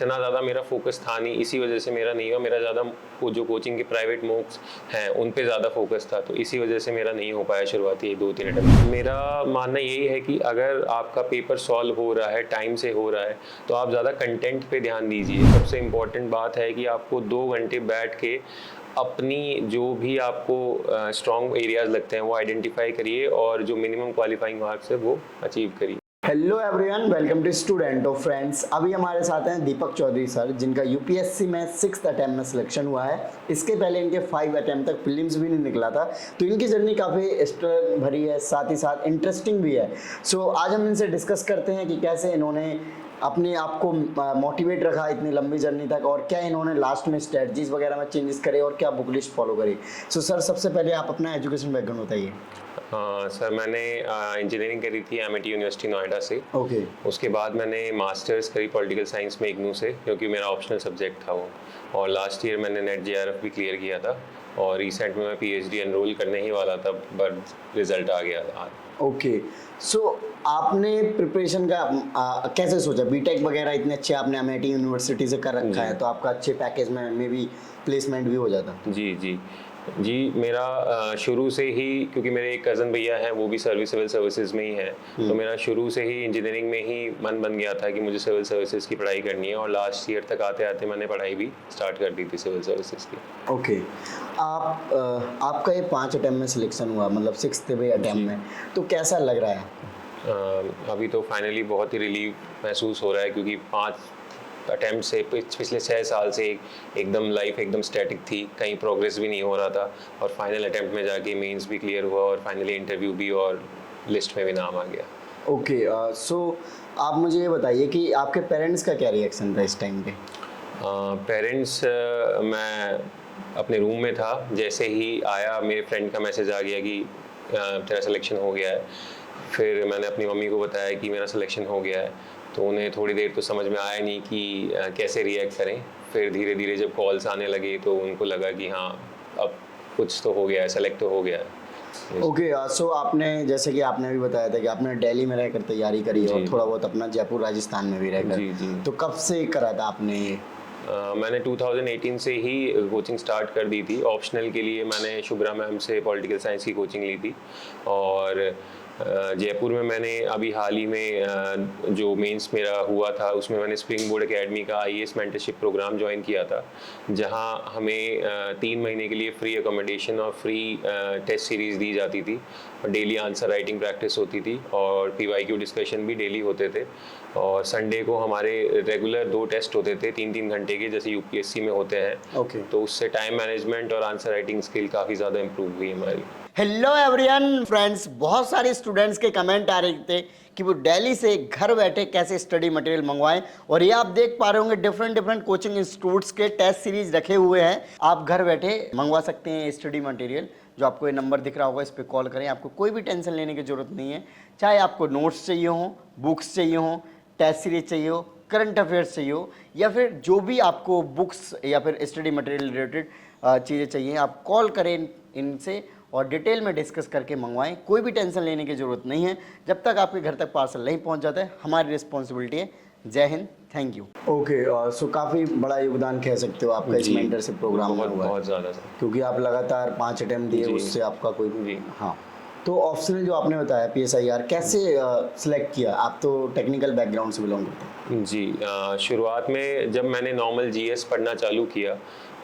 इतना ज़्यादा मेरा फोकस था नहीं, इसी वजह से मेरा नहीं हुआ। मेरा ज़्यादा वो जो कोचिंग के प्राइवेट मूव्स हैं उन पे ज़्यादा फोकस था, तो इसी वजह से मेरा नहीं हो पाया शुरुआती 2-3 अटेम्प्ट। मेरा मानना यही है कि अगर आपका पेपर सॉल्व हो रहा है, टाइम से हो रहा है, तो आप ज़्यादा कंटेंट पे ध्यान दीजिए। सबसे इम्पोर्टेंट बात है कि आपको 2 घंटे बैठ के अपनी जो भी आपको स्ट्रॉन्ग एरियाज लगते हैं वो आइडेंटिफाई करिए और जो मिनिमम क्वालिफाइंग मार्क्स है वो अचीव करिए। Hello everyone, welcome to student of friends. अभी हमारे साथ हैं दीपक चौधरी सर, जिनका यूपीएससी में 6th अटेम्प्ट में सिलेक्शन हुआ है। इसके पहले इनके 5 अटेम्प्ट तक प्रीलिम्स भी नहीं निकला था, तो इनकी जर्नी काफ़ी स्ट्रगल भरी है, साथ ही साथ इंटरेस्टिंग भी है। सो आज हम इनसे डिस्कस करते हैं कि कैसे इन्होंने अपने आप को मोटिवेट रखा इतनी लंबी जर्नी तक, और क्या इन्होंने लास्ट में स्ट्रेटजीज वगैरह में चेंजेस करे और क्या बुक लिस्ट फॉलो करी। सो सर, सबसे पहले आप अपना एजुकेशन बैकग्राउंड बताइए। सर, मैंने इंजीनियरिंग करी थी एमआईटी यूनिवर्सिटी नोएडा से। ओके। उसके बाद मैंने मास्टर्स करी पॉलिटिकल साइंस में इग्नू से, क्योंकि मेरा ऑप्शनल सब्जेक्ट था वो। और लास्ट ईयर मैंने नेट जेआरएफ भी क्लियर किया था, और रिसेंट में मैं पीएचडी एनरोल करने ही वाला था, बट रिजल्ट आ गया। ओके। सो आपने प्रिपरेशन का कैसे सोचा? बीटेक वगैरह इतने अच्छे आपने एमआईटी यूनिवर्सिटी से कर रखा है, तो आपका अच्छे पैकेज में भी प्लेसमेंट भी हो जाता। जी, मेरा शुरू से ही, क्योंकि मेरे एक कज़न भैया हैं, वो भी सिविल सर्विसेज में ही हैं, तो मेरा शुरू से ही इंजीनियरिंग में ही मन बन गया था कि मुझे सिविल सर्विसेज की पढ़ाई करनी है। और लास्ट ईयर तक आते आते मैंने पढ़ाई भी स्टार्ट कर दी थी सिविल सर्विसेज की। ओके। आपका ये 5 अटेम्प्ट में सिलेक्शन हुआ, मतलब 6th अटेम्प्ट में, तो कैसा लग रहा है? अभी तो फाइनली बहुत ही रिलीफ महसूस हो रहा है, क्योंकि 5 अटेम्प्ट से पिछले 6 साल से एकदम लाइफ एकदम स्टैटिक थी, कहीं प्रोग्रेस भी नहीं हो रहा था। और फाइनल अटेम्प्ट में जाके मेंस भी क्लियर हुआ और फाइनली इंटरव्यू भी, और लिस्ट में भी नाम आ गया। ओके। सो आप मुझे ये बताइए कि आपके पेरेंट्स का क्या रिएक्शन था इस टाइम पे? पेरेंट्स, मैं अपने रूम में था, जैसे ही आया मेरे फ्रेंड का मैसेज आ गया कि तेरा सिलेक्शन हो गया है। फिर मैंने अपनी मम्मी को बताया कि मेरा सिलेक्शन हो गया है, तो उन्हें थोड़ी देर तो समझ में आया नहीं कि कैसे रिएक्ट करें। फिर धीरे धीरे जब कॉल्स आने लगे तो उनको लगा कि हाँ, अब कुछ तो हो गया है, सेलेक्ट तो हो गया है। ओके। सो आपने, जैसे कि आपने भी बताया था कि आपने दिल्ली में रहकर तैयारी करी और थोड़ा बहुत अपना जयपुर राजस्थान में भी रहकर, तो कब से करा था आपने ये? मैंने 2018 से ही कोचिंग स्टार्ट कर दी थी। ऑप्शनल के लिए मैंने शुभ्रा मैम से पॉलिटिकल साइंस की कोचिंग ली थी, और जयपुर में मैंने अभी हाल ही में जो मेंस मेरा हुआ था उसमें मैंने स्प्रिंग बोर्ड एकेडमी का आईएएस मेंटरशिप प्रोग्राम ज्वाइन किया था, जहां हमें 3 महीने के लिए फ्री अकोमोडेशन और फ्री टेस्ट सीरीज़ दी जाती थी, और डेली आंसर राइटिंग प्रैक्टिस होती थी, और पीवाईक्यू डिस्कशन भी डेली होते थे। और संडे को हमारे रेगुलर 2 टेस्ट होते थे 3-3 घंटे के, जैसे यूपीएससी में होते हैं। ओके। तो उससे टाइम मैनेजमेंट और आंसर राइटिंग स्किल काफ़ी ज़्यादा इम्प्रूव हुई हमारी। हेलो एवरीवन फ्रेंड्स, बहुत सारे स्टूडेंट्स के कमेंट आ रहे थे कि वो दिल्ली से घर बैठे कैसे स्टडी मटेरियल मंगवाएं, और ये आप देख पा रहे होंगे डिफरेंट कोचिंग इंस्टीट्यूट्स के टेस्ट सीरीज रखे हुए हैं। आप घर बैठे मंगवा सकते हैं स्टडी मटेरियल। जो आपको ये नंबर दिख रहा होगा, इस पर कॉल करें, आपको कोई भी टेंशन लेने की जरूरत नहीं है। चाहे आपको नोट्स चाहिए हो, बुक्स चाहिए हो, टेस्ट सीरीज चाहिए हो, करंट अफेयर्स चाहिए हो, या फिर जो भी आपको बुक्स या फिर स्टडी मटेरियल रिलेटेड चीज़ें चाहिए, आप कॉल करें इनसे और डिटेल में डिस्कस करके मंगवाएं। कोई भी टेंशन लेने की ज़रूरत नहीं है। जब तक आपके घर तक पार्सल नहीं पहुंच जाता है, हमारी रिस्पॉन्सिबिलिटी है। जय हिंद, थैंक यू। ओके। सो काफ़ी बड़ा योगदान कह सकते हो आपका इस मेंटरशिप प्रोग्राम में हुआ है, बहुत ज़्यादा सर, क्योंकि आप लगातार 5 अटेम्प्ट दिए, उससे आपका कोई भी। हाँ। तो ऑप्शनल जो आपने बताया PSIR, कैसे सिलेक्ट किया? आप तो टेक्निकल बैकग्राउंड से बिलोंग करते हैं। जी, शुरुआत में जब मैंने नॉर्मल जीएस पढ़ना चालू किया,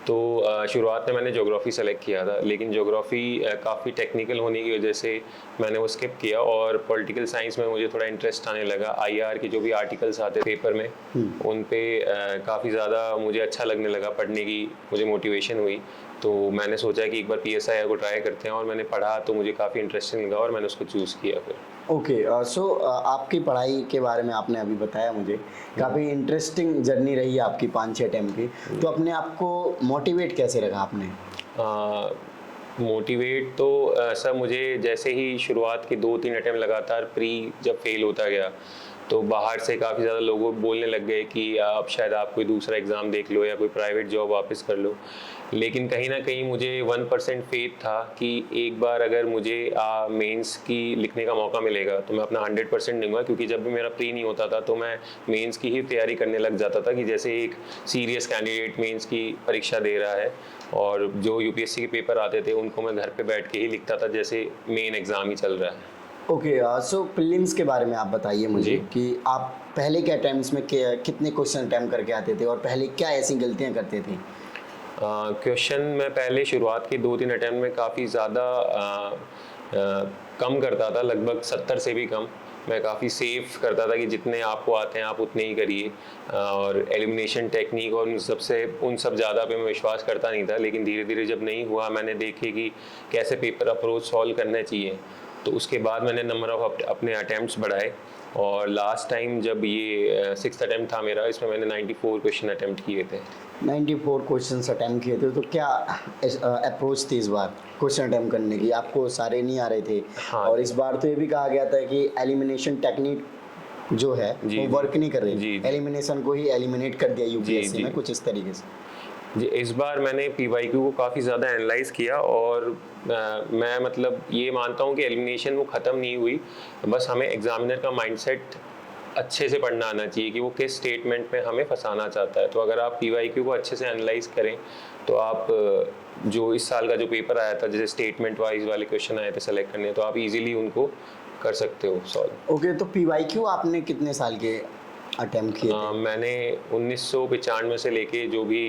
तो शुरुआत में मैंने ज्योग्राफी सेलेक्ट किया था, लेकिन ज्योग्राफी काफ़ी टेक्निकल होने की वजह से मैंने वो स्किप किया, और पॉलिटिकल साइंस में मुझे थोड़ा इंटरेस्ट आने लगा। आईआर के जो भी आर्टिकल्स आते पेपर में, उन पे काफ़ी ज़्यादा मुझे अच्छा लगने लगा, पढ़ने की मुझे मोटिवेशन हुई। तो मैंने सोचा कि एक बार PSIR को ट्राई करते हैं, और मैंने पढ़ा तो मुझे काफ़ी इंटरेस्टिंग लगा और मैंने उसको चूज़ किया फिर। ओके। सो आपकी पढ़ाई के बारे में आपने अभी बताया मुझे, काफ़ी इंटरेस्टिंग जर्नी रही आपकी 5-6 अटेम्प्ट की। तो अपने आप को मोटिवेट कैसे रखा आपने? मोटिवेट तो सर, मुझे जैसे ही शुरुआत के 2-3 अटेम्प्ट लगातार जब फेल होता गया, तो बाहर से काफ़ी ज़्यादा लोग बोलने लग गए कि अब शायद आप कोई दूसरा एग्ज़ाम देख लो या कोई प्राइवेट जॉब वापस कर लो। लेकिन कहीं ना कहीं मुझे 1% फेथ था कि एक बार अगर मुझे मेंस की लिखने का मौका मिलेगा तो मैं अपना 100% दूंगा, क्योंकि जब भी मेरा प्री नहीं होता था तो मैं मेंस की ही तैयारी करने लग जाता था कि जैसे एक सीरियस कैंडिडेट मेंस की परीक्षा दे रहा है, और जो यूपीएससी के पेपर आते थे उनको मैं घर पे बैठ के ही लिखता था जैसे मेन एग्ज़ाम ही चल रहा है। ओके, सो प्रीलिम्स के बारे में आप बताइए मुझे जी। कि आप पहले के अटेम्प्ट्स में कितने क्वेश्चन अटेम्प्ट करके आते थे और पहले क्या ऐसी गलतियां करते थे? क्वेश्चन मैं पहले शुरुआत के 2-3 अटैम्प्ट में काफ़ी ज़्यादा कम करता था, लगभग 70 से भी कम। मैं काफ़ी सेफ करता था कि जितने आपको आते हैं आप उतने ही करिए, और एलिमिनेशन टेक्निक और उन सब ज़्यादा पे मैं विश्वास करता नहीं था। लेकिन धीरे धीरे जब नहीं हुआ, मैंने देखे कि कैसे पेपर अप्रोच सॉल्व करना चाहिए, तो उसके बाद मैंने नंबर ऑफ अपने अटैम्प्ट्स बढ़ाए, और लास्ट टाइम जब ये 6th अटैम्प्ट था मेरा, इसमें मैंने 94 क्वेश्चन अटैम्प्ट किए थे। 94 क्वेश्चन अटैम्प्ट किए थे, तो क्या अप्रोच थी इस बार क्वेश्चन अटैम्प्ट करने की? आपको सारे नहीं आ रहे थे। हाँ। और इस बार तो ये भी कहा गया था कि एलिमिनेशन टेक्निक जो है जी, वो वर्क नहीं कर रही, जी। एलिमिनेशन को ही एलिमिनेट कर दिया यूपीएससी जी। में, कुछ इस तरीके से। जी, इस बार मैंने पीवाईक्यू को काफ़ी ज़्यादा एनालाइज किया, और मैं मतलब ये मानता हूँ कि एलिमिनेशन वो ख़त्म नहीं हुई, बस हमें एग्जामिनर का माइंडसेट अच्छे से पढ़ना आना चाहिए कि वो किस स्टेटमेंट में हमें फंसाना चाहता है। तो अगर आप पीवाईक्यू को अच्छे से एनालाइज करें तो आप जो इस साल का जो पेपर आया था, जैसे स्टेटमेंट वाइज वाले क्वेश्चन आए थे सेलेक्ट करने, तो आप इजीली उनको कर सकते हो सॉल्व। ओके, तो पीवाईक्यू आपने कितने साल के अटेम्प्ट किए थे? मैंने 1995 से लेके जो भी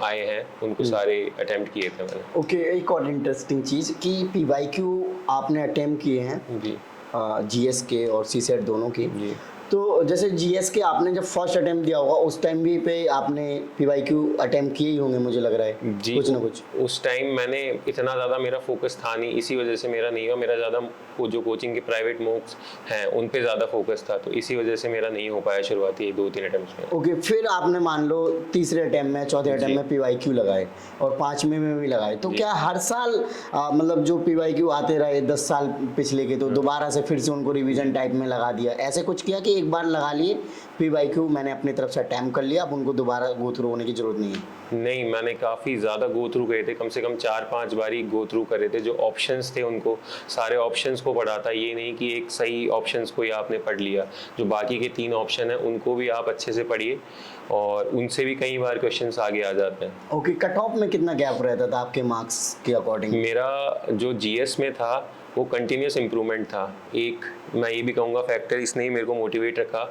आए हैं उनको सारे अटेम्प्ट किए थे मैंने। ओके, एक और इंटरेस्टिंग चीज़ कि पीवाईक्यू आपने अटेम्प्ट किए हैं जी जीएस के और सीसेट दोनों के। जी। तो जैसे जीएस के आपने जब फर्स्ट अटेम्प्ट दिया होगा उस टाइम भी पे आपने पीवाईक्यू अटेम्प्ट किए ही होंगे, मुझे लग रहा है जी, कुछ ना कुछ। उस टाइम मैंने इतना ज़्यादा मेरा फोकस था नहीं, इसी वजह से मेरा नहीं हुआ। मेरा ज़्यादा वो जो कोचिंग के प्राइवेट मॉक्स हैं उन पे ज़्यादा फोकस था, तो इसी वजह से मेरा नहीं हो पाया शुरुआती 2-3 अटेम्प्ट्स में। ओके, फिर आपने मान लो तीसरे अटेम्प्ट में, चौथे अटेम्प्ट में पीवाईक्यू लगाए और पांचवें में भी लगाए, तो क्या हर साल मतलब जो पीवाईक्यू आते रहे 10 साल पिछले के, तो दोबारा से फिर से उनको रिवीजन टाइप में लगा दिया, ऐसे कुछ किया कि एक बार लगा लिए पीवाईक्यू मैंने अपनी तरफ से अटेम्प्ट कर लिया, अब उनको दोबारा गो थ्रू होने की जरूरत नहीं है? नहीं, मैंने काफ़ी ज़्यादा गो थ्रू करे थे, कम से कम 4-5 बार ही गो थ्रू करे थे। जो ऑप्शंस थे उनको सारे ऑप्शंस को पढ़ा था, ये नहीं कि एक सही ऑप्शंस को ही आपने पढ़ लिया। जो बाकी के 3 ऑप्शन हैं उनको भी आप अच्छे से पढ़िए, और उनसे भी कई बार क्वेश्चंस आगे आ जाते हैं। ओके, कट ऑफ में कितना गैप रहता था आपके मार्क्स के अकॉर्डिंग? मेरा जो जीएस में था वो कंटिन्यूस इम्प्रूवमेंट था। एक मैं ये भी कहूँगा फैक्टर इसने ही मेरे को मोटिवेट रखा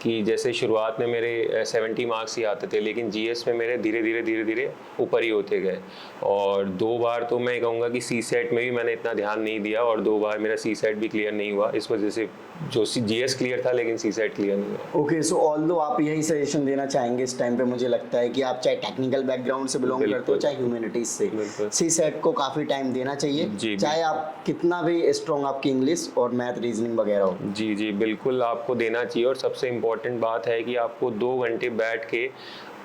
कि जैसे शुरुआत में मेरे 70 मार्क्स ही आते थे, लेकिन जीएस में मेरे धीरे धीरे ऊपर ही होते गए। और 2 बार तो मैं कहूँगा कि सीसेट में भी मैंने इतना ध्यान नहीं दिया, और 2 बार मेरा सीसेट भी क्लियर नहीं हुआ, इस वजह से जो जीएस क्लियर था लेकिन सीसेट क्लियर नहीं हुआ। ओके, सो ऑल्दो आप यही सजेशन देना चाहेंगे इस टाइम पे, मुझे लगता है कि आप चाहे टेक्निकल बैकग्राउंड से बिलोंग करते हो चाहे ह्यूमैनिटीज से, सीसेट को काफ़ी टाइम देना चाहिए, चाहे आप कितना भी स्ट्रॉन्ग आपकी इंग्लिश और मैथ रीजनिंग वगैरह हो। जी जी, बिल्कुल आपको देना चाहिए। और सबसे इम्पोर्टेंट बात है कि आपको 2 घंटे बैठ के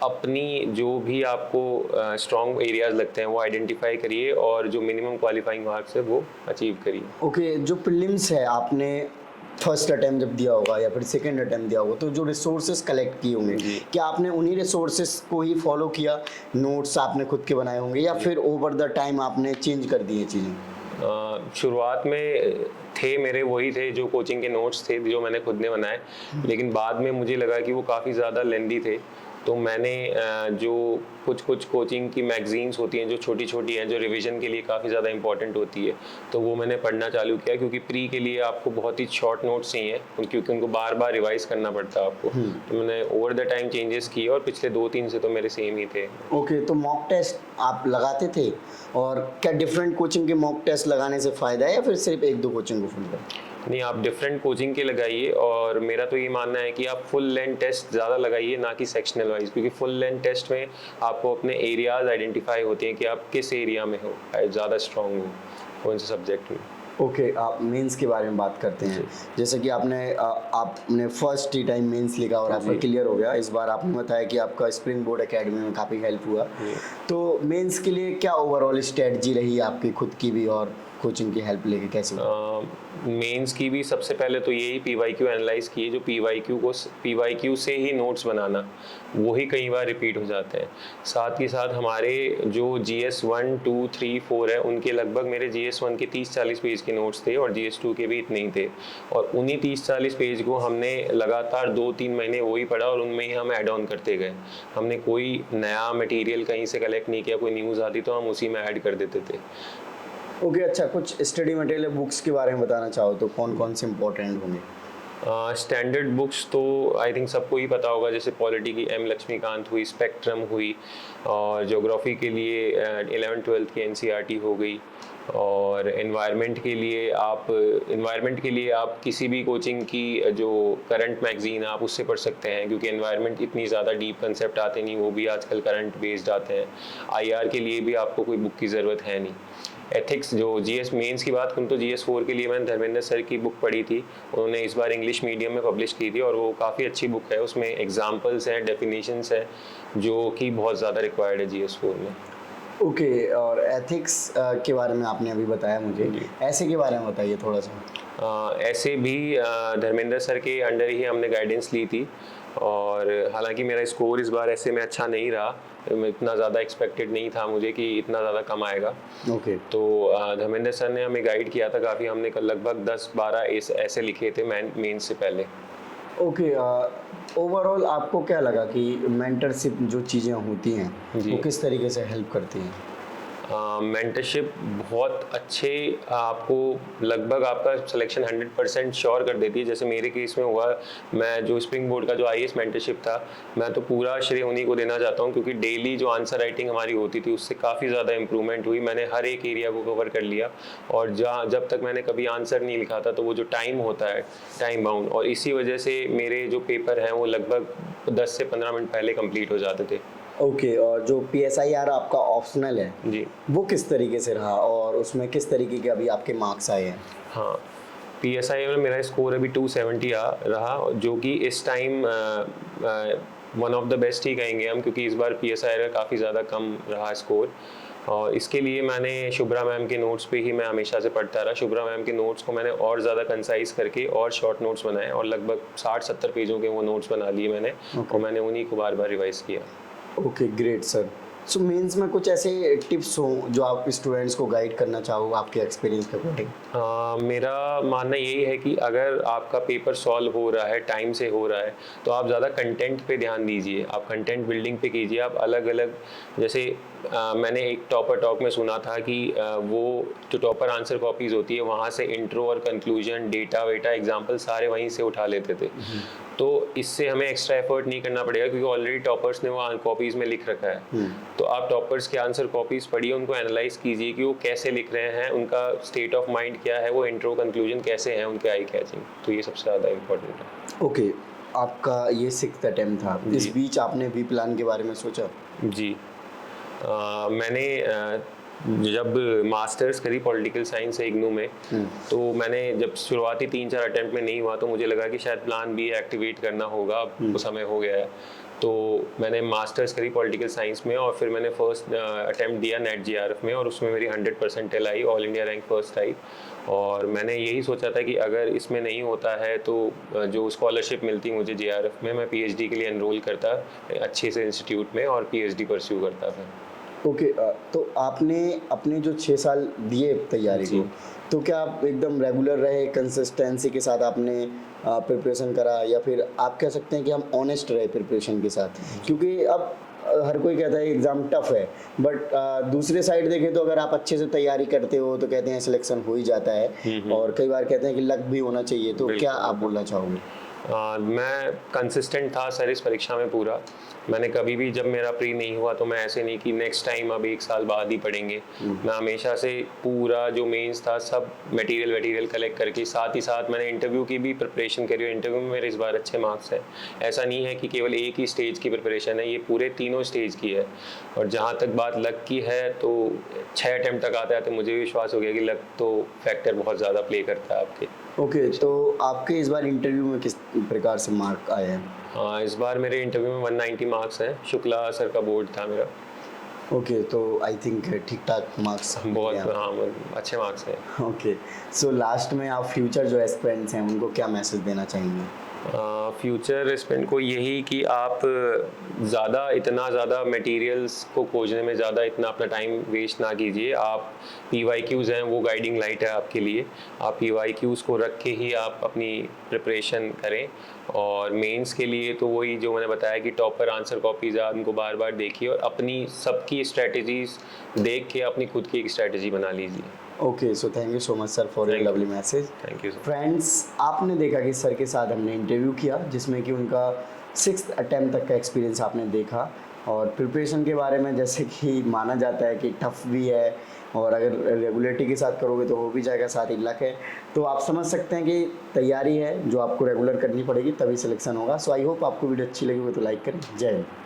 अपनी जो भी आपको स्ट्रॉन्ग एरियाज लगते हैं वो आइडेंटिफाई करिए, और जो मिनिमम क्वालिफाइंग मार्क्स है वो अचीव करिए। ओके, जो प्रीलिम्स है आपने फर्स्ट अटेम्प्ट जब दिया होगा या फिर सेकंड अटेम्प्ट दिया होगा, तो जो रिसोर्सेज कलेक्ट किए होंगे, क्या आपने उन्हीं रिसोर्सेज को ही फॉलो किया, नोट्स आपने खुद के बनाए होंगे, या फिर ओवर द टाइम आपने चेंज कर दिए चीज़ें? शुरुआत में थे मेरे वही थे जो कोचिंग के नोट्स थे जो मैंने खुद ने बनाए, लेकिन बाद में मुझे लगा कि वो काफ़ी ज़्यादा लेंदी थे, तो मैंने जो कुछ कोचिंग की मैगजीन्स होती हैं जो छोटी छोटी हैं, जो रिवीजन के लिए काफ़ी ज़्यादा इंपॉर्टेंट होती है, तो वो मैंने पढ़ना चालू किया, क्योंकि प्री के लिए आपको बहुत ही शॉर्ट नोट्स चाहिए, क्योंकि उनको बार बार रिवाइज करना पड़ता है आपको। तो मैंने ओवर द टाइम चेंजेस किए, और पिछले 2-3 से तो मेरे सेम ही थे। ओके, तो मॉक टेस्ट आप लगाते थे, और क्या डिफरेंट कोचिंग के मॉक टेस्ट लगाने से फ़ायदा है या फिर सिर्फ 1-2 कोचिंग को फॉलो करें? नहीं, आप डिफरेंट कोचिंग के लगाइए, और मेरा तो ये मानना है कि आप फुल लेंथ टेस्ट ज़्यादा लगाइए, ना कि सेक्शनल वाइज, क्योंकि फुल लेंथ टेस्ट में आपको अपने एरियाज आइडेंटिफाई होते हैं कि आप किस एरिया में हो, ज़्यादा स्ट्रॉन्ग हो कौन से सब्जेक्ट में। ओके, आप मेंस के बारे में बात करते हैं, जैसे कि आपने फर्स्ट ही टाइम मेंस लिखा और आपका क्लियर हो गया। इस बार आपने बताया कि आपका स्प्रिंग बोर्ड एकेडमी में काफ़ी हेल्प हुआ, तो मेंस के लिए क्या ओवरऑल स्ट्रेटजी रही आपकी खुद की भी और कोचिंग की हेल्प लेके कैसे? मेंस की भी सबसे पहले तो यही PYQ एनालाइज किए, जो PYQ से ही नोट्स बनाना, वो ही कई बार रिपीट हो जाते हैं। साथ ही साथ हमारे जो GS 1, 2, 3, 4 है, उनके लगभग मेरे GS 1 के 30-40 पेज के नोट्स थे और GS 2 के भी इतने ही थे, और उन्हीं 30-40 पेज को हमने लगातार 2-3 महीने वही पढ़ा और उनमें ही हम ऐड ऑन करते गए। हमने कोई नया मटेरियल कहीं से कलेक्ट नहीं किया, कोई न्यूज़ आती तो हम उसी में ऐड कर देते थे। ओके, अच्छा, कुछ स्टडी मटेरियल बुक्स के बारे में बताना चाहो तो कौन कौन से इंपॉर्टेंट होंगे? स्टैंडर्ड बुक्स तो आई थिंक सबको ही पता होगा, जैसे पॉलिटी की M लक्ष्मीकांत हुई, स्पेक्ट्रम हुई, और ज्योग्राफी के लिए 11th-12th की NCERT हो गई, और एनवायरनमेंट के लिए आप किसी भी कोचिंग की जो करंट मैगजीन आप उससे पढ़ सकते हैं, क्योंकि एनवायरनमेंट इतनी ज़्यादा डीप कंसेप्ट आते नहीं, वो भी आजकल करंट बेस्ड आते हैं। IR के लिए भी आपको कोई बुक की ज़रूरत है नहीं। एथिक्स, जो GS मेंस की बात करूँ तो GS 4 के लिए मैंने धर्मेंद्र सर की बुक पढ़ी थी, उन्होंने इस बार इंग्लिश मीडियम में पब्लिश की थी, और वो काफ़ी अच्छी बुक है। उसमें एग्जाम्पल्स हैं, डेफिनेशंस हैं, जो कि बहुत ज़्यादा रिक्वायर्ड है GS 4 में। ओके, और एथिक्स के बारे में आपने अभी बताया मुझे, ऐसे के बारे में बताइए थोड़ा सा। ऐसे भी धर्मेंद्र सर के अंडर ही हमने गाइडेंस ली थी, और हालांकि मेरा स्कोर इस बार ऐसे में अच्छा नहीं रहा, इतना ज़्यादा एक्सपेक्टेड नहीं था मुझे कि इतना ज़्यादा कम आएगा। ओके, तो धर्मेंद्र सर ने हमें गाइड किया था काफ़ी, हमने लगभग 10-12 ऐसे लिखे थे मेंस से पहले। ओके, ओवरऑल आपको क्या लगा कि मेंटरशिप जो चीज़ें होती हैं वो किस तरीके से हेल्प करती हैं? मेंटरशिप बहुत अच्छे, आपको लगभग आपका सिलेक्शन 100% श्योर कर देती है। जैसे मेरे केस में हुआ, मैं जो स्प्रिंग बोर्ड का जो IAS मेंटरशिप था, मैं तो पूरा श्रेय उन्हीं को देना चाहता हूँ, क्योंकि डेली जो आंसर राइटिंग हमारी होती थी उससे काफ़ी ज़्यादा इंप्रूवमेंट हुई। मैंने हर एक एरिया को कवर कर लिया, और जब तक मैंने कभी आंसर नहीं लिखा था तो वो जो टाइम होता है, टाइम बाउंड, और इसी वजह से मेरे जो पेपर हैं वो लगभग 10 से 15 मिनट पहले कंप्लीट हो जाते थे। ओके, और जो PSIR आपका ऑप्शनल है जी, वो किस तरीके से रहा और उसमें किस तरीके के अभी आपके मार्क्स आए हैं? हाँ, PSI में मेरा स्कोर अभी 270 रहा, जो कि इस time one of the best ही कहेंगे हम, क्योंकि इस बार PSI का काफ़ी ज़्यादा कम रहा स्कोर। और इसके लिए मैंने शुभ्रा मैम के नोट्स पे ही मैं हमेशा से पढ़ता रहा। शुभ्रा मैम के नोट्स को मैंने और ज़्यादा कंसाइज करके और शॉर्ट नोट्स बनाए, और लगभग 60-70 पेजों के वो नोट्स बना लिए मैंने, और मैंने उन्हीं को बार बार रिवाइज किया। Okay, great sir. So mains में कुछ ऐसे टिप्स हो जो आप स्टूडेंट्स को गाइड करना चाहो आपके एक्सपीरियंस के अकॉर्डिंग? मेरा मानना यही है कि अगर आपका पेपर सॉल्व हो रहा है, टाइम से हो रहा है, तो आप ज़्यादा कंटेंट पे ध्यान दीजिए, आप कंटेंट बिल्डिंग पे कीजिए। आप अलग अलग, जैसे मैंने एक टॉपर टॉक में सुना था कि वो जो टॉपर आंसर कॉपीज़ होती है, वहाँ से इंट्रो और कंक्लूजन, डेटा वेटा, एग्जाम्पल सारे वहीं से उठा लेते थे। तो इससे हमें एक्स्ट्रा एफर्ट नहीं करना पड़ेगा, क्योंकि ऑलरेडी टॉपर्स ने वो कॉपीज़ में लिख रखा है। तो आप टॉपर्स के आंसर कॉपीज़ पढ़िए, उनको एनालाइज कीजिए कि वो कैसे लिख रहे हैं, उनका स्टेट ऑफ माइंड क्या है, वो इंट्रो कंक्लूजन कैसे हैं, उनके आई कैचिंग। तो ये सबसे ज़्यादा इम्पोर्टेंट है। ओके, आपका ये 6th अटेम्प्ट था, इस बीच आपने वी प्लान के बारे में सोचा? जी, मैंने जब मास्टर्स करी पॉलिटिकल साइंस से इग्नू में, तो मैंने जब शुरुआती 3-4 अटेम्प्ट में नहीं हुआ, तो मुझे लगा कि शायद प्लान बी एक्टिवेट करना होगा, अब वो समय हो गया है। तो मैंने मास्टर्स करी पॉलिटिकल साइंस में, और फिर मैंने फर्स्ट अटेम्प्ट दिया नेट JRF में, और उसमें मेरी 100% आई, ऑल इंडिया रैंक फर्स्ट आई। और मैंने यही सोचा था कि अगर इसमें नहीं होता है तो जो स्कॉलरशिप मिलती मुझे JRF में, मैं PhD के लिए एनरोल करता अच्छे से इंस्टीट्यूट में, और PhD परस्यू करता था। ओके, तो आपने अपने जो 6 साल दिए तैयारी को, तो क्या आप एकदम रेगुलर रहे, कंसिस्टेंसी के साथ आपने प्रिपरेशन करा, या फिर आप कह सकते हैं कि हम ऑनेस्ट रहे प्रिपरेशन के साथ? क्योंकि अब हर कोई कहता है एग्ज़ाम टफ है, बट दूसरे साइड देखें तो अगर आप अच्छे से तैयारी करते हो तो कहते हैं सिलेक्शन हो ही जाता है, और कई बार कहते हैं कि लक भी होना चाहिए। तो क्या आप बोलना चाहोगे? मैं कंसिस्टेंट था सर इस परीक्षा में पूरा। मैंने कभी भी, जब मेरा प्री नहीं हुआ तो मैं ऐसे नहीं कि नेक्स्ट टाइम अब 1 साल बाद ही पढ़ेंगे। मैं हमेशा से पूरा जो मेंस था सब मटेरियल कलेक्ट करके, साथ ही साथ मैंने इंटरव्यू की भी प्रिपरेशन करी, और इंटरव्यू में मेरे इस बार अच्छे मार्क्स हैं। ऐसा नहीं है कि केवल एक ही स्टेज की प्रिपरेशन है, ये पूरे तीनों स्टेज की है। और जहाँ तक बात लक की है, तो 6 अटेम्प्ट तक आते आते मुझे विश्वास हो गया कि लक तो फैक्टर बहुत ज़्यादा प्ले करता है आपके। ओके, तो आपके इस बार इंटरव्यू में किस प्रकार से मार्क आए हैं? हाँ, इस बार मेरे इंटरव्यू में 190 मार्क्स हैं। शुक्ला सर का बोर्ड था मेरा। ओके, तो आई थिंक ठीक ठाक मार्क्स बहुत, हाँ, अच्छे मार्क्स हैं। ओके, सो लास्ट में आप फ्यूचर जो एस्पिरेंट्स हैं उनको क्या मैसेज देना चाहेंगे? फ्यूचर रेस्पेंट को यही कि आप इतना ज़्यादा मटेरियल्स को खोजने में ज़्यादा इतना अपना टाइम वेस्ट ना कीजिए। आप PYQs हैं, वो गाइडिंग लाइट है आपके लिए। आप PYQs को रख के ही आप अपनी प्रिपरेशन करें। और मेंस के लिए तो वही जो मैंने बताया कि टॉपर आंसर कॉपीज़ आप उनको बार बार देखिए और अपनी सबकी स्ट्रेटजीज देख के अपनी खुद की एक स्ट्रेटजी बना लीजिए। Okay, so thank you so much sir for your Thank you. Lovely message. Thank you sir. Friends, आपने देखा कि सर के साथ हमने इंटरव्यू किया जिसमें कि उनका 6th अटेम्प्ट तक का एक्सपीरियंस आपने देखा और प्रिपरेशन के बारे में जैसे कि माना जाता है कि टफ भी है और अगर रेगुलरिटी के साथ करोगे तो हो भी जाएगा, साथ ही लक है। तो आप समझ सकते हैं कि तैयारी है जो आपको रेगुलर करनी पड़ेगी तभी सिलेक्शन होगा। सो आई होप आपको वीडियो अच्छी लगी हो तो लाइक करें। जय हिंद।